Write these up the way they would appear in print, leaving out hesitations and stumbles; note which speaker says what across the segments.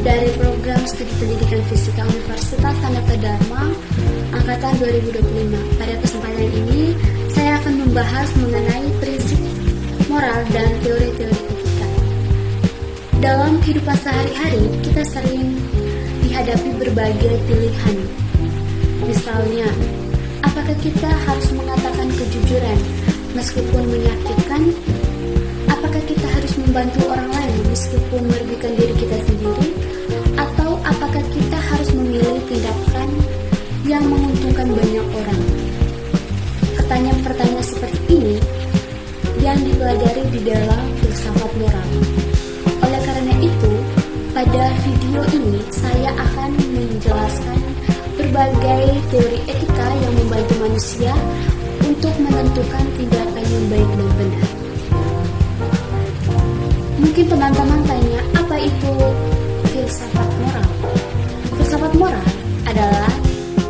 Speaker 1: dari program studi pendidikan fisika Universitas Tandaka Dharma angkatan 2025. Pada kesempatan ini, saya akan membahas mengenai prinsip moral dan teori-teori etika. Dalam kehidupan sehari-hari, kita sering dihadapi berbagai pilihan. Misalnya, apakah kita harus mengatakan kejujuran meskipun menyakitkan? Apakah kita harus membantu orang lain meskipun merugikan diri kita sendiri? Atau apakah kita harus memilih tindakan yang menguntungkan banyak orang? Pertanyaan-pertanyaan seperti ini yang dipelajari di dalam filsafat moral. Oleh karena itu, pada video ini saya akan menjelaskan berbagai teori etika yang membantu manusia untuk menentukan tindakan yang baik dan benar. Mungkin teman-teman tanya, apa itu filsafat moral? Filsafat moral adalah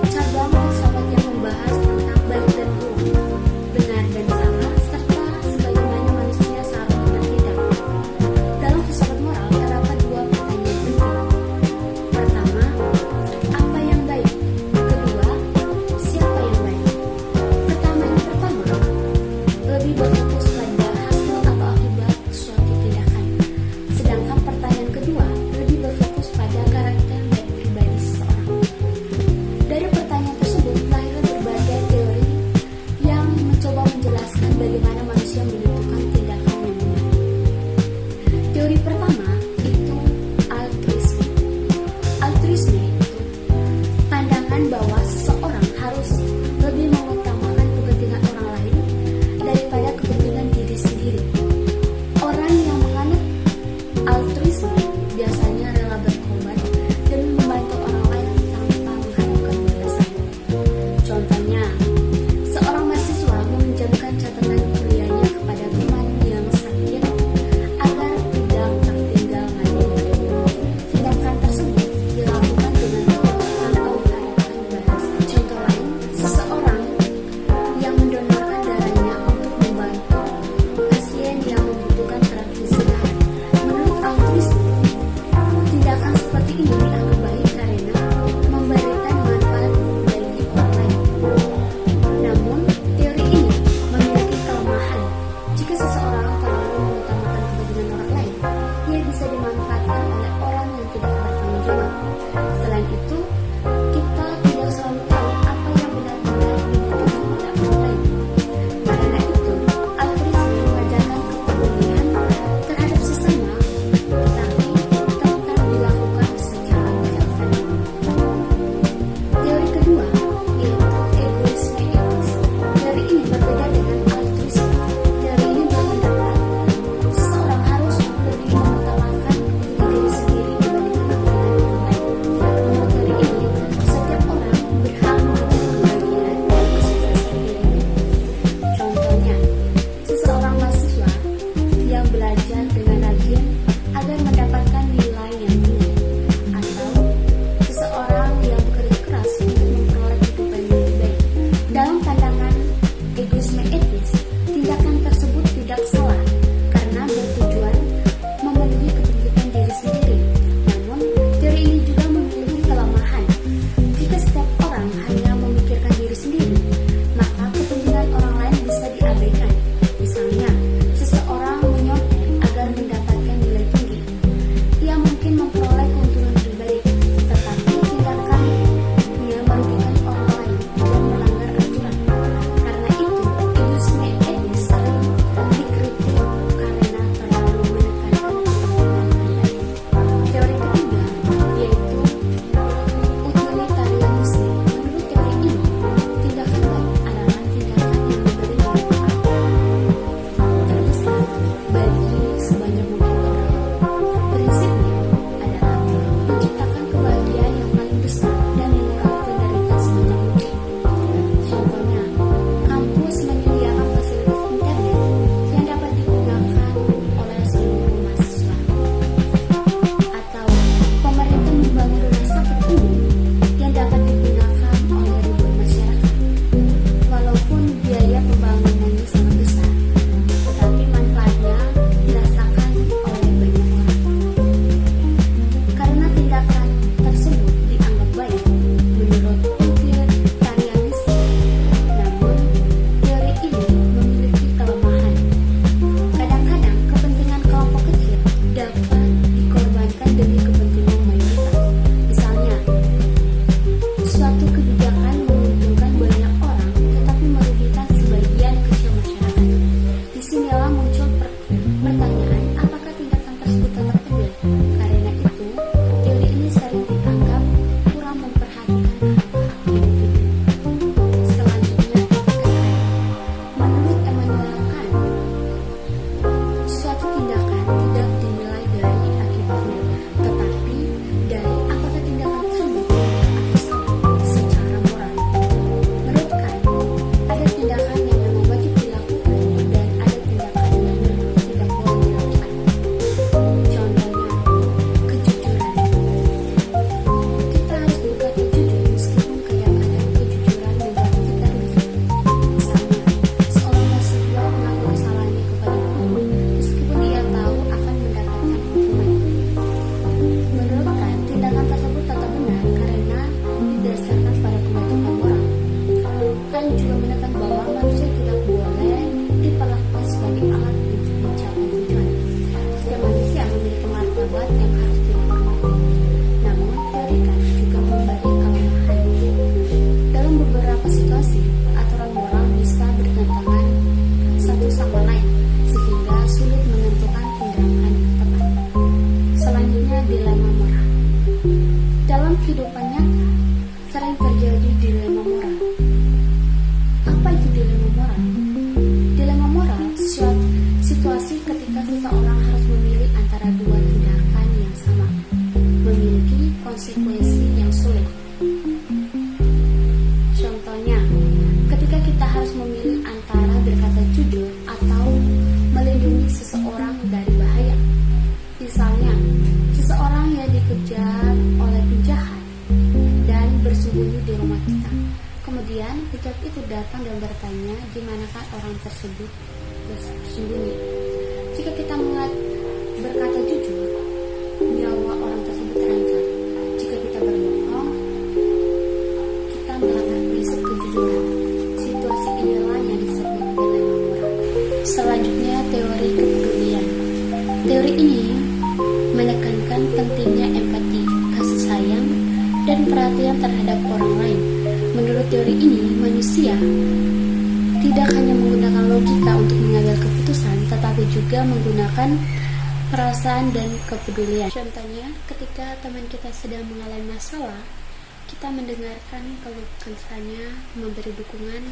Speaker 1: cabang filsafat yang membahas tentang baik dan buruk, benar dan salah, serta sebagaimana manusia seharusnya bertindak. Dalam filsafat moral terdapat dua pertanyaan penting. Pertama, apa yang baik? Kedua, siapa yang baik? Yang pertama, lebih berfokus pada hasil atau akibat suatu tindakan. Sedangkan pertanyaan Dalam kehidupan nyata, sering terjadi dilema moral. Apa itu dilema moral? Dilema moral suatu situasi ketika seseorang harus memilih antara dua tindakan yang sama, memiliki konsekuensi yang sulit. Contohnya, ketika kita harus memilih antara berkata jujur atau melindungi seseorang dari bahaya. Misalnya, seseorang yang dikejar oleh penjahat dan bersembunyi di rumah kita. Kemudian penjahat itu datang dan bertanya di manakah orang tersebut bersembunyi. Jika kita berkata jujur, nyawa orang tersebut terancam. Jika kita berbohong, kita melanggar prinsip kejujuran. Situasi inilah yang disebut dilema moral. Selanjutnya, teori kepedulian. Teori ini menekankan pentingnya empati, kasih sayang, dan perhatian terhadap orang lain. Menurut teori ini, manusia tidak hanya menggunakan logika untuk mengambil keputusan, tetapi juga menggunakan perasaan dan kepedulian. Contohnya, ketika teman kita sedang mengalami masalah, kita mendengarkan keluh kesahnya, memberi dukungan,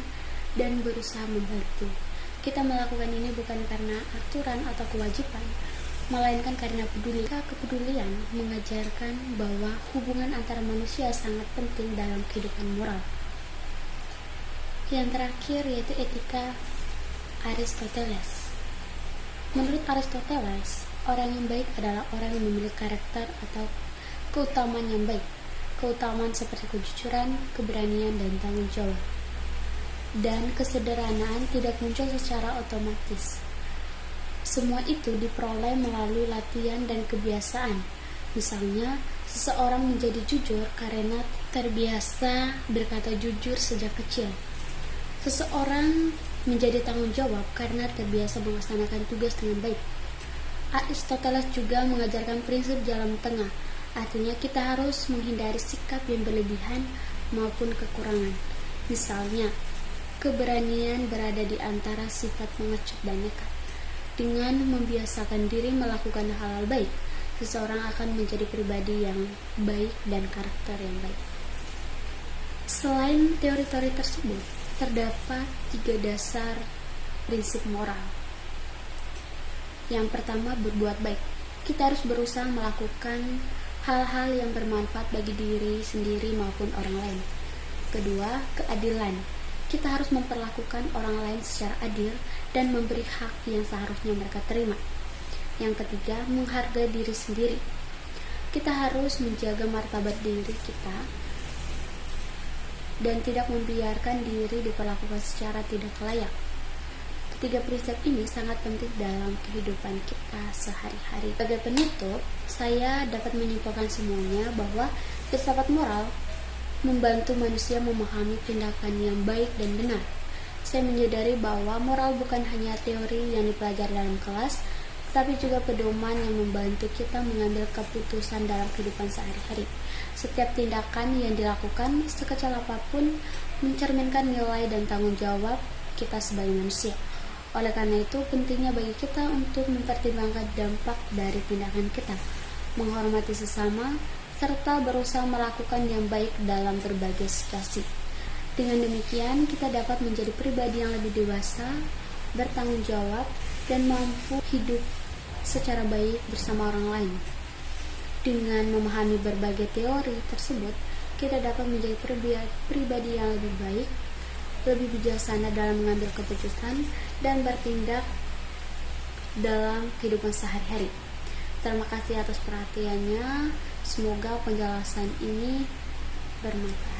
Speaker 1: dan berusaha membantu. Kita melakukan ini bukan karena aturan atau kewajiban, melainkan karena peduli. Kepedulian mengajarkan bahwa hubungan antara manusia sangat penting dalam kehidupan moral. Yang terakhir yaitu etika Aristoteles. Menurut Aristoteles, orang yang baik adalah orang yang memiliki karakter atau keutamaan yang baik. Keutamaan seperti kejujuran, keberanian, dan tanggung jawab. Dan kesederhanaan tidak muncul secara otomatis. Semua itu diperoleh melalui latihan dan kebiasaan. Misalnya, seseorang menjadi jujur karena terbiasa berkata jujur sejak kecil. Seseorang menjadi tanggung jawab karena terbiasa melaksanakan tugas dengan baik. Aristoteles juga mengajarkan prinsip jalan tengah, artinya kita harus menghindari sikap yang berlebihan maupun kekurangan. Misalnya, keberanian berada di antara sifat pengecut dan nekat. Dengan membiasakan diri melakukan hal-hal baik, seseorang akan menjadi pribadi yang baik dan karakter yang baik. Selain teori-teori tersebut, terdapat 3 dasar prinsip moral. Yang pertama, berbuat baik. Kita harus berusaha melakukan hal-hal yang bermanfaat bagi diri sendiri maupun orang lain. Kedua, keadilan. Kita harus memperlakukan orang lain secara adil dan memberi hak yang seharusnya mereka terima. Yang ketiga, menghargai diri sendiri. Kita harus menjaga martabat diri kita dan tidak membiarkan diri diperlakukan secara tidak layak. Ketiga prinsip ini sangat penting dalam kehidupan kita sehari-hari. Sebagai penutup, saya dapat menyimpulkan semuanya bahwa filsafat moral membantu manusia memahami tindakan yang baik dan benar. Saya menyadari bahwa moral bukan hanya teori yang dipelajari dalam kelas, tapi juga pedoman yang membantu kita mengambil keputusan dalam kehidupan sehari-hari. Setiap tindakan yang dilakukan, sekecil apapun, mencerminkan nilai dan tanggung jawab kita sebagai manusia. Oleh karena itu, pentingnya bagi kita untuk mempertimbangkan dampak dari tindakan kita, menghormati sesama, serta berusaha melakukan yang baik dalam berbagai situasi. Dengan demikian, kita dapat menjadi pribadi yang lebih dewasa, bertanggung jawab, dan mampu hidup secara baik bersama orang lain. Dengan memahami berbagai teori tersebut, kita dapat menjadi pribadi yang lebih baik, lebih bijaksana dalam mengambil keputusan, dan bertindak dalam kehidupan sehari-hari. Terima kasih atas perhatiannya. Semoga penjelasan ini bermanfaat.